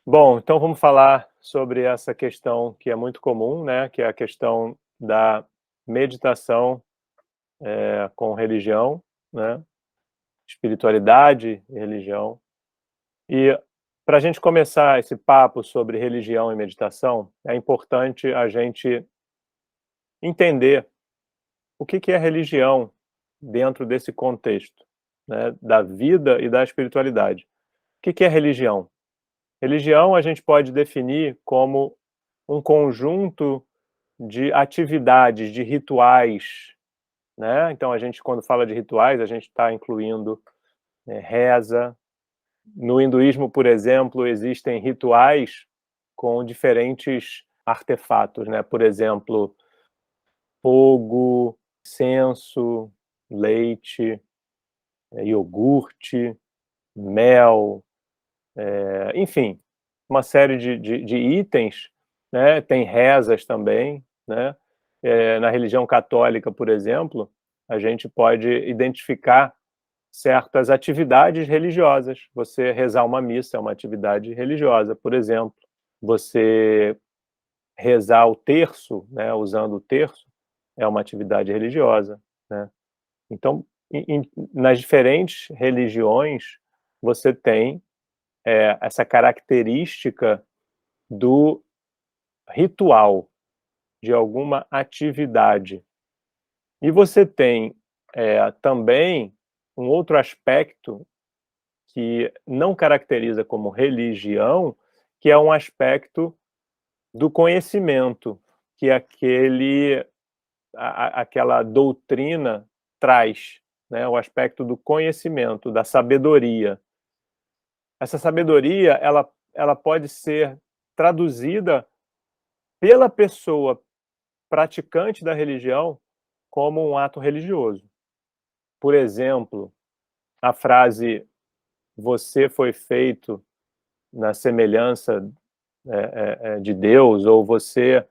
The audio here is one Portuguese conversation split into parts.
Bom, então vamos falar sobre essa questão que é muito comum, né, que é a questão da meditação, com religião, né, espiritualidade e religião. E para a gente começar esse papo sobre religião e meditação, é importante a gente entender o que é religião dentro desse contexto, né, da vida e da espiritualidade. O que é religião? Religião a gente pode definir como um conjunto de atividades, de rituais, né? Então a gente, quando fala de rituais, a gente está incluindo, reza. No hinduísmo, por exemplo, existem rituais com diferentes artefatos, né? Por exemplo, fogo, incenso, leite, iogurte, mel, enfim, uma série de itens, né? Tem rezas também, né? Na religião católica, por exemplo, a gente pode identificar certas atividades religiosas. Você rezar uma missa é uma atividade religiosa, por exemplo. Você rezar o terço, né, usando o terço, é uma atividade religiosa, né? Então, nas diferentes religiões, você tem essa característica do ritual, de alguma atividade. E você tem também um outro aspecto que não caracteriza como religião, que é um aspecto do conhecimento, que aquela doutrina traz, né? O aspecto do conhecimento, da sabedoria. Essa sabedoria, ela pode ser traduzida pela pessoa praticante da religião como um ato religioso. Por exemplo, a frase "você foi feito na semelhança de Deus", ou "você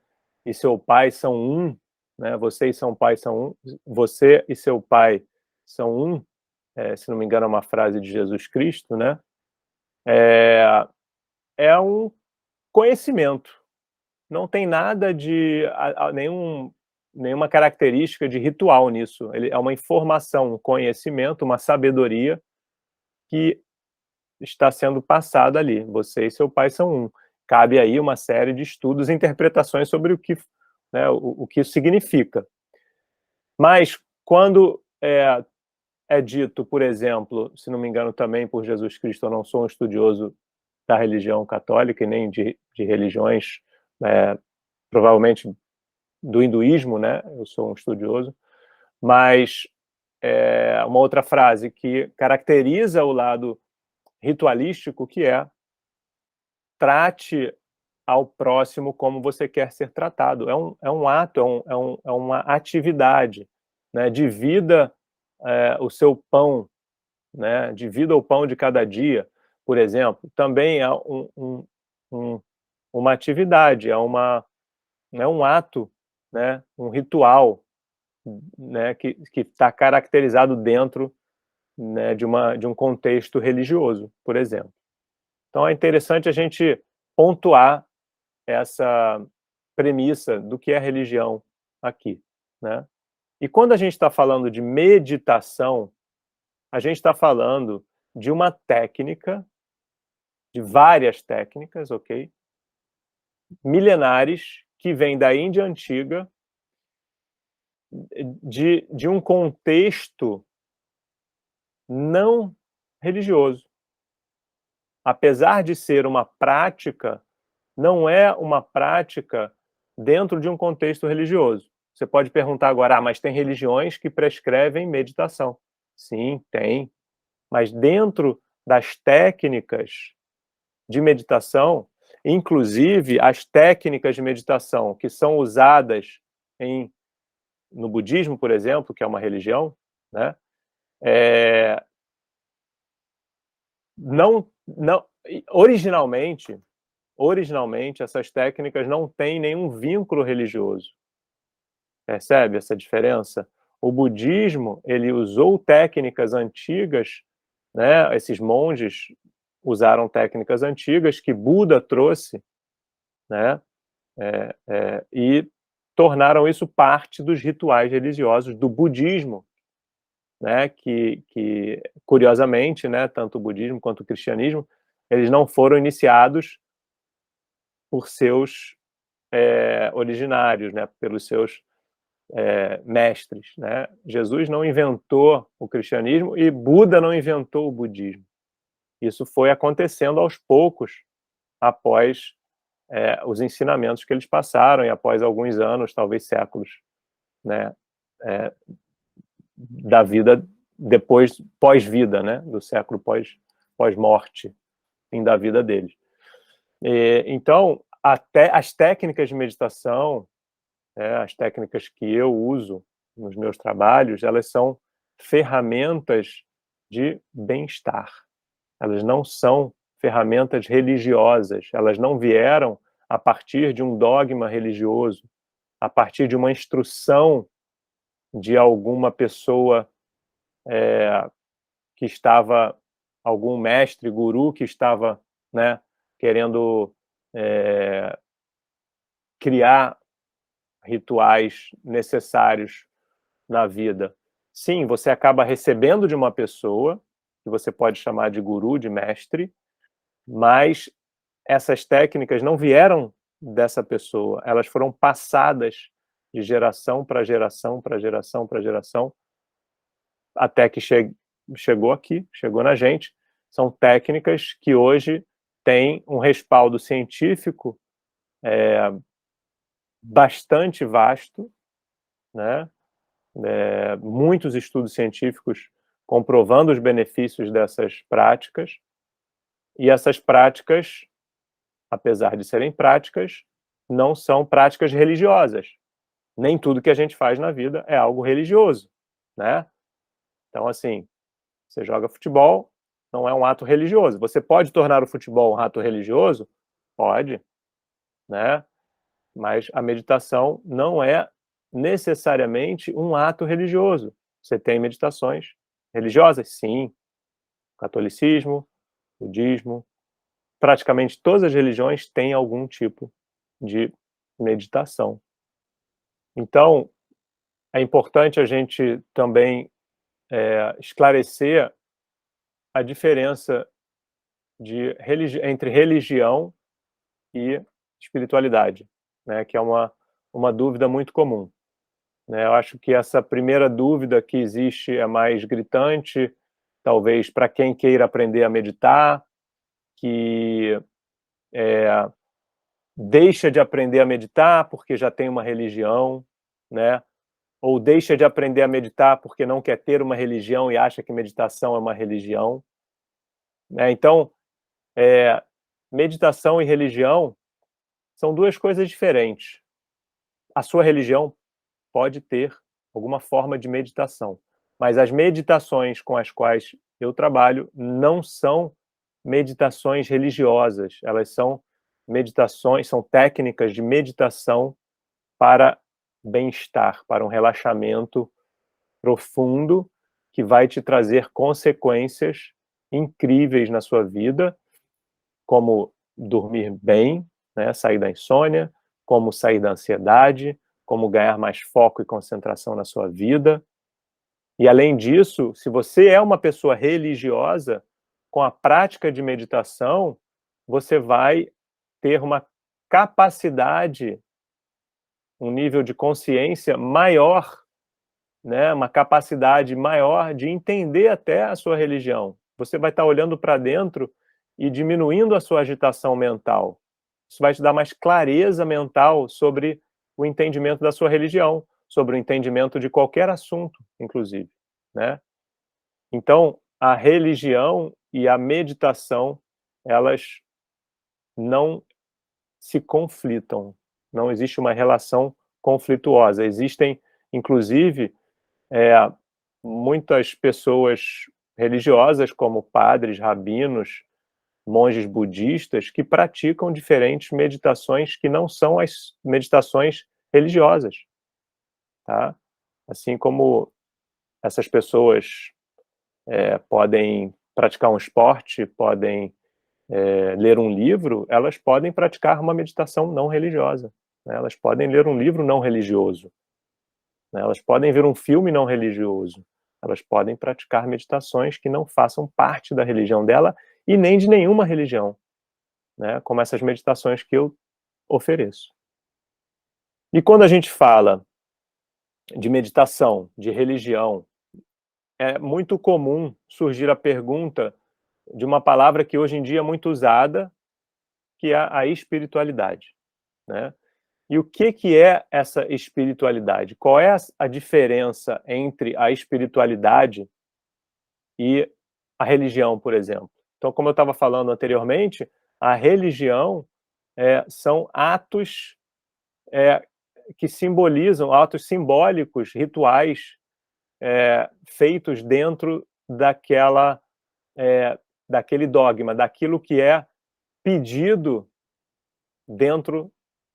e seu pai são um", né? Você e seu pai são um, você e seu pai são um, se não me engano é uma frase de Jesus Cristo, né? É, é um conhecimento, não tem nada de nenhuma característica de ritual nisso. Ele é uma informação, um conhecimento, uma sabedoria que está sendo passada ali. Você e seu pai são um. Cabe aí uma série de estudos e interpretações sobre o que, né, o que isso significa. Mas quando é dito, por exemplo, se não me engano também por Jesus Cristo, eu não sou um estudioso da religião católica e nem de religiões, provavelmente do hinduísmo, né? Eu sou um estudioso, mas uma outra frase que caracteriza o lado ritualístico, que é: trate ao próximo como você quer ser tratado. É um ato, é uma atividade, né? Divida o seu pão, né? Divida o pão de cada dia, por exemplo. Também é um, uma atividade, é um ato, né? Um ritual, né? Que está caracterizado dentro, né? De um contexto religioso, por exemplo. Então é interessante a gente pontuar essa premissa do que é religião aqui, né? E quando a gente está falando de meditação, a gente está falando de uma técnica, de várias técnicas, ok? Milenares, que vem da Índia antiga, de um contexto não religioso. Apesar de ser uma prática, não é uma prática dentro de um contexto religioso. Você pode perguntar agora: mas tem religiões que prescrevem meditação. Sim, tem. Mas dentro das técnicas de meditação, inclusive as técnicas de meditação que são usadas no budismo, por exemplo, que é uma religião, né? É, não, originalmente essas técnicas não têm nenhum vínculo religioso. Percebe essa diferença? O budismo, ele usou técnicas antigas, né, esses monges usaram técnicas antigas que Buda trouxe, né, e tornaram isso parte dos rituais religiosos do budismo, né, que curiosamente, né, tanto o budismo quanto o cristianismo, eles não foram iniciados por seus originários, né, pelos seus mestres, né? Jesus não inventou o cristianismo e Buda não inventou o budismo. Isso foi acontecendo aos poucos após os ensinamentos que eles passaram e após alguns anos, talvez séculos, né, da vida depois, pós-vida, né, do século pós-morte, fim da vida deles. Então, até as técnicas de meditação, as técnicas que eu uso nos meus trabalhos, elas são ferramentas de bem-estar. Elas não são ferramentas religiosas, elas não vieram a partir de um dogma religioso, a partir de uma instrução de alguma pessoa que estava, algum mestre, guru que estava, né, querendo criar rituais necessários na vida. Sim, você acaba recebendo de uma pessoa, que você pode chamar de guru, de mestre, mas essas técnicas não vieram dessa pessoa, elas foram passadas de geração para geração, para geração, para geração, até que chegou aqui, chegou na gente. São técnicas que hoje têm um respaldo científico bastante vasto, né? Muitos estudos científicos comprovando os benefícios dessas práticas, e essas práticas, apesar de serem práticas, não são práticas religiosas. Nem tudo que a gente faz na vida é algo religioso, né? Então, assim, você joga futebol, não é um ato religioso. Você pode tornar o futebol um ato religioso? Pode, né? Mas a meditação não é necessariamente um ato religioso. Você tem meditações religiosas? Sim. Catolicismo, budismo, praticamente todas as religiões têm algum tipo de meditação. Então, é importante a gente também esclarecer a diferença entre religião e espiritualidade, né, que é uma dúvida muito comum, né? Eu acho que essa primeira dúvida que existe é mais gritante, talvez para quem queira aprender a meditar, que deixa de aprender a meditar porque já tem uma religião, né? Ou deixa de aprender a meditar porque não quer ter uma religião e acha que meditação é uma religião, né? Então, meditação e religião são duas coisas diferentes. A sua religião pode ter alguma forma de meditação, mas as meditações com as quais eu trabalho não são meditações religiosas, elas são meditações, são técnicas de meditação para bem-estar, para um relaxamento profundo que vai te trazer consequências incríveis na sua vida, como dormir bem, né, sair da insônia, como sair da ansiedade, como ganhar mais foco e concentração na sua vida. E além disso, se você é uma pessoa religiosa, com a prática de meditação, você vai ter uma capacidade, um nível de consciência maior, né, uma capacidade maior de entender até a sua religião. Você vai estar olhando para dentro e diminuindo a sua agitação mental. Isso vai te dar mais clareza mental sobre o entendimento da sua religião, sobre o entendimento de qualquer assunto, inclusive, né? Então, a religião e a meditação, elas não se conflitam, não existe uma relação conflituosa. Existem, inclusive, muitas pessoas religiosas, como padres, rabinos, monges budistas, que praticam diferentes meditações que não são as meditações religiosas, tá? Assim como essas pessoas podem praticar um esporte, podem ler um livro, elas podem praticar uma meditação não religiosa, né? Elas podem ler um livro não religioso, né? Elas podem ver um filme não religioso, elas podem praticar meditações que não façam parte da religião dela e nem de nenhuma religião, né? Como essas meditações que eu ofereço. E quando a gente fala de meditação, de religião, é muito comum surgir a pergunta de uma palavra que hoje em dia é muito usada, que é a espiritualidade, né? E o que é essa espiritualidade? Qual é a diferença entre a espiritualidade e a religião, por exemplo? Então, como eu estava falando anteriormente, a religião são atos que simbolizam, atos simbólicos, rituais feitos dentro daquele dogma, daquilo que é pedido dentro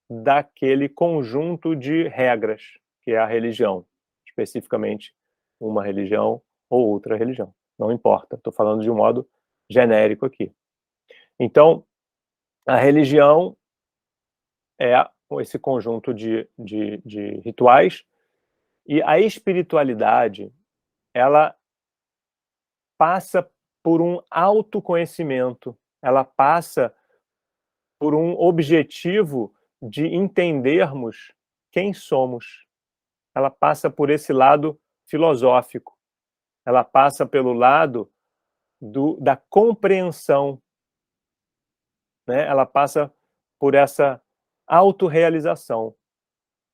daquele conjunto de regras que é a religião, especificamente uma religião ou outra religião, não importa, estou falando de um modo genérico aqui. Então, a religião é esse conjunto de rituais, e a espiritualidade, ela passa por um autoconhecimento, ela passa por um objetivo de entendermos quem somos. Ela passa por esse lado filosófico, ela passa pelo lado da compreensão, né? Ela passa por essa autorrealização,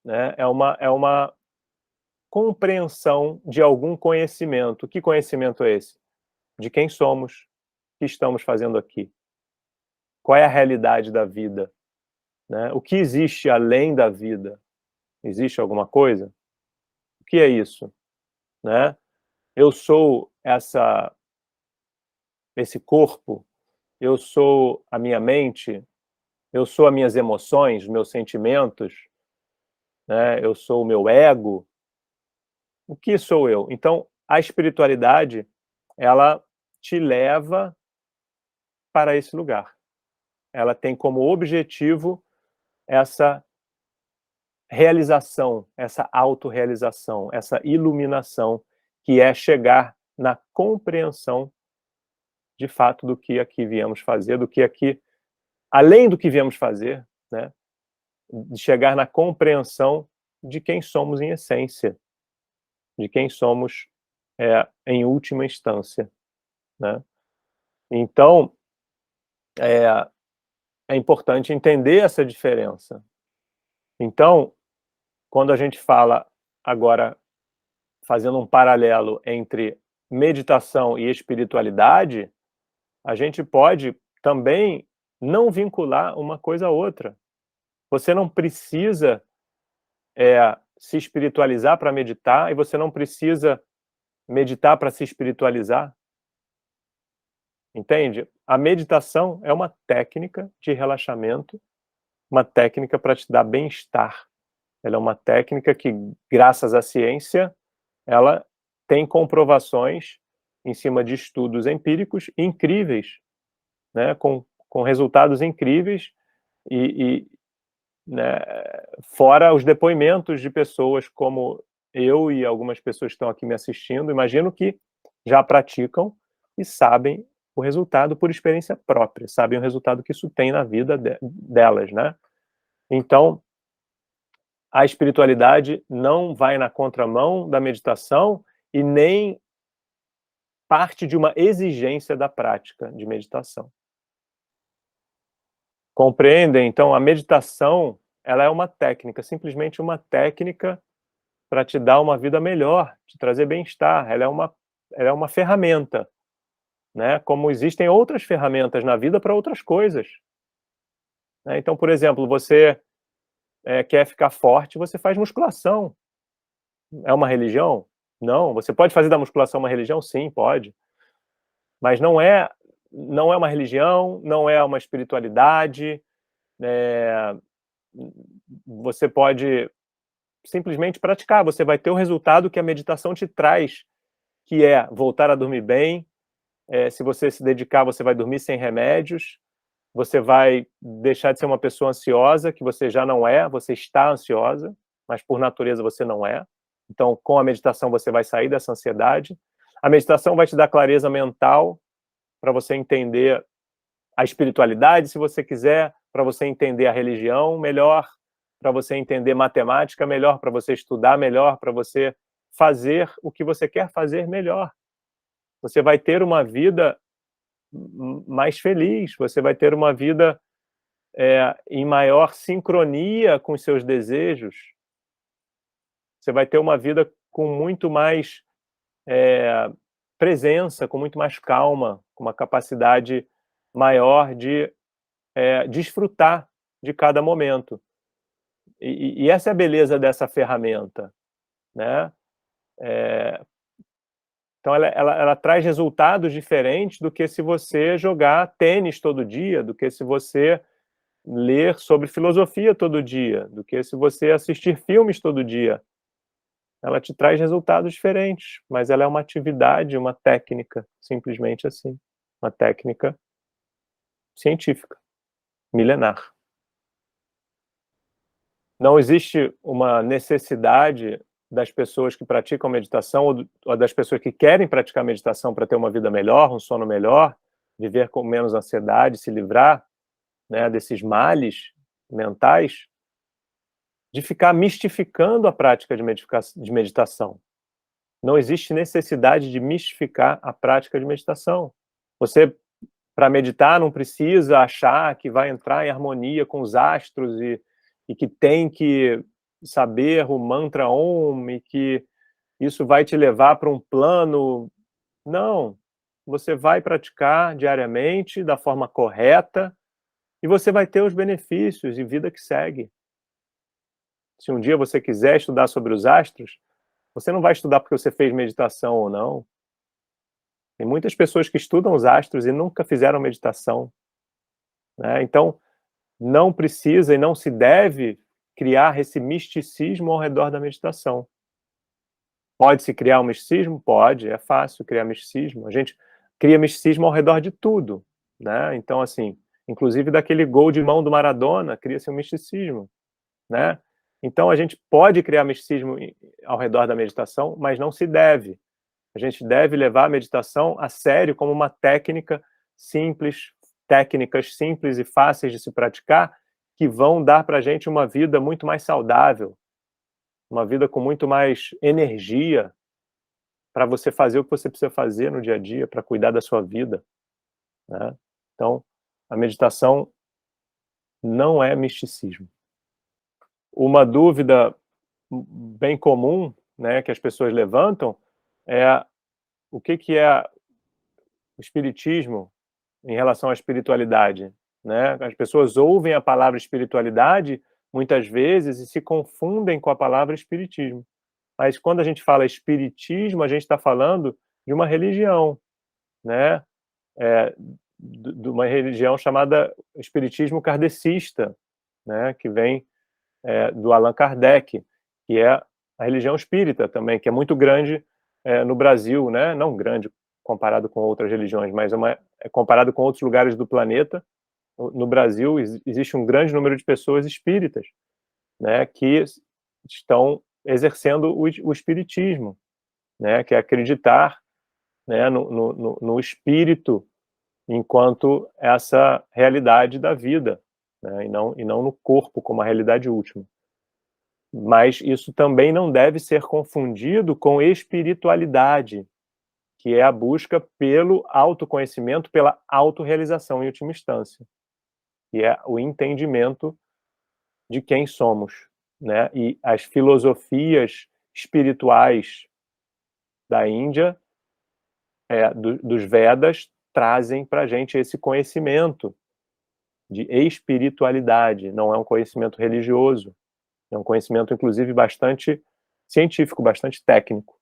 né? É uma compreensão de algum conhecimento. Que conhecimento é esse? De quem somos, o que estamos fazendo aqui. Qual é a realidade da vida, né? O que existe além da vida? Existe alguma coisa? O que é isso, né? Eu sou esse corpo, eu sou a minha mente, eu sou as minhas emoções, meus sentimentos, né? Eu sou o meu ego. O que sou eu? Então, a espiritualidade, ela te leva para esse lugar. Ela tem como objetivo essa realização, essa autorrealização, essa iluminação, que é chegar na compreensão de fato do que aqui viemos fazer, do que aqui, além do que viemos fazer, né, de chegar na compreensão de quem somos em essência, de quem somos em última instância, né? Então, é importante entender essa diferença. Então, quando a gente fala agora, fazendo um paralelo entre meditação e espiritualidade, a gente pode também não vincular uma coisa a outra. Você não precisa se espiritualizar para meditar, e você não precisa meditar para se espiritualizar. Entende? A meditação é uma técnica de relaxamento, uma técnica para te dar bem-estar. Ela é uma técnica que, graças à ciência, ela tem comprovações em cima de estudos empíricos incríveis, né, com resultados incríveis, né, fora os depoimentos de pessoas como eu e algumas pessoas que estão aqui me assistindo, imagino que já praticam e sabem o resultado por experiência própria, sabem o resultado que isso tem na vida delas, né? Então, a espiritualidade não vai na contramão da meditação e nem parte de uma exigência da prática de meditação. Compreendem? Então, a meditação, ela é uma técnica, simplesmente uma técnica para te dar uma vida melhor, te trazer bem-estar. Ela é uma ferramenta, né? Como existem outras ferramentas na vida para outras coisas, né? Então, por exemplo, você quer ficar forte, você faz musculação. É uma religião? Não. Você pode fazer da musculação uma religião? Sim, pode. Mas não é uma religião, não é uma espiritualidade. Você pode simplesmente praticar, você vai ter o resultado que a meditação te traz, que é voltar a dormir bem. Se você se dedicar, você vai dormir sem remédios, você vai deixar de ser uma pessoa ansiosa, que você já não é, você está ansiosa, mas por natureza você não é. Então, com a meditação, você vai sair dessa ansiedade. A meditação vai te dar clareza mental para você entender a espiritualidade, se você quiser, para você entender a religião melhor, para você entender matemática melhor, para você estudar melhor, para você fazer o que você quer fazer melhor. Você vai ter uma vida mais feliz, você vai ter uma vida em maior sincronia com os seus desejos, você vai ter uma vida com muito mais presença, com muito mais calma, com uma capacidade maior de desfrutar de cada momento. E essa é a beleza dessa ferramenta, né? Então ela traz resultados diferentes do que se você jogar tênis todo dia, do que se você ler sobre filosofia todo dia, do que se você assistir filmes todo dia. Ela te traz resultados diferentes, mas ela é uma atividade, uma técnica, simplesmente assim. Uma técnica científica, milenar. Não existe uma necessidade das pessoas que praticam meditação ou das pessoas que querem praticar meditação para ter uma vida melhor, um sono melhor, viver com menos ansiedade, se livrar, né, desses males mentais, de ficar mistificando a prática de meditação. Não existe necessidade de mistificar a prática de meditação. Você, para meditar, não precisa achar que vai entrar em harmonia com os astros e que tem que saber o mantra Om e que isso vai te levar para um plano. Não. Você vai praticar diariamente, da forma correta, e você vai ter os benefícios e vida que segue. Se um dia você quiser estudar sobre os astros, você não vai estudar porque você fez meditação ou não. Tem muitas pessoas que estudam os astros e nunca fizeram meditação, né? Então, não precisa e não se deve criar esse misticismo ao redor da meditação. Pode-se criar um misticismo? Pode, é fácil criar misticismo. A gente cria misticismo ao redor de tudo, né? Então, assim, inclusive daquele gol de mão do Maradona, cria-se um misticismo, né? Então, a gente pode criar misticismo ao redor da meditação, mas não se deve. A gente deve levar a meditação a sério como uma técnica simples, técnicas simples e fáceis de se praticar, que vão dar para a gente uma vida muito mais saudável, uma vida com muito mais energia para você fazer o que você precisa fazer no dia a dia, para cuidar da sua vida, né? Então, a meditação não é misticismo. Uma dúvida bem comum, né, que as pessoas levantam é o que é o espiritismo em relação à espiritualidade, né? As pessoas ouvem a palavra espiritualidade muitas vezes e se confundem com a palavra espiritismo. Mas quando a gente fala espiritismo, a gente está falando de uma religião, né? De uma religião chamada espiritismo kardecista, né? Que vem do Allan Kardec, que é a religião espírita também, que é muito grande no Brasil, né? Não grande comparado com outras religiões, mas comparado com outros lugares do planeta. No Brasil existe um grande número de pessoas espíritas, né, que estão exercendo o espiritismo, né, que é acreditar, né, no espírito enquanto essa realidade da vida, né, e não no corpo como a realidade última. Mas isso também não deve ser confundido com espiritualidade, que é a busca pelo autoconhecimento, pela autorrealização em última instância, que é o entendimento de quem somos, né? E as filosofias espirituais da Índia, dos Vedas, trazem para a gente esse conhecimento de espiritualidade. Não é um conhecimento religioso, é um conhecimento, inclusive, bastante científico, bastante técnico.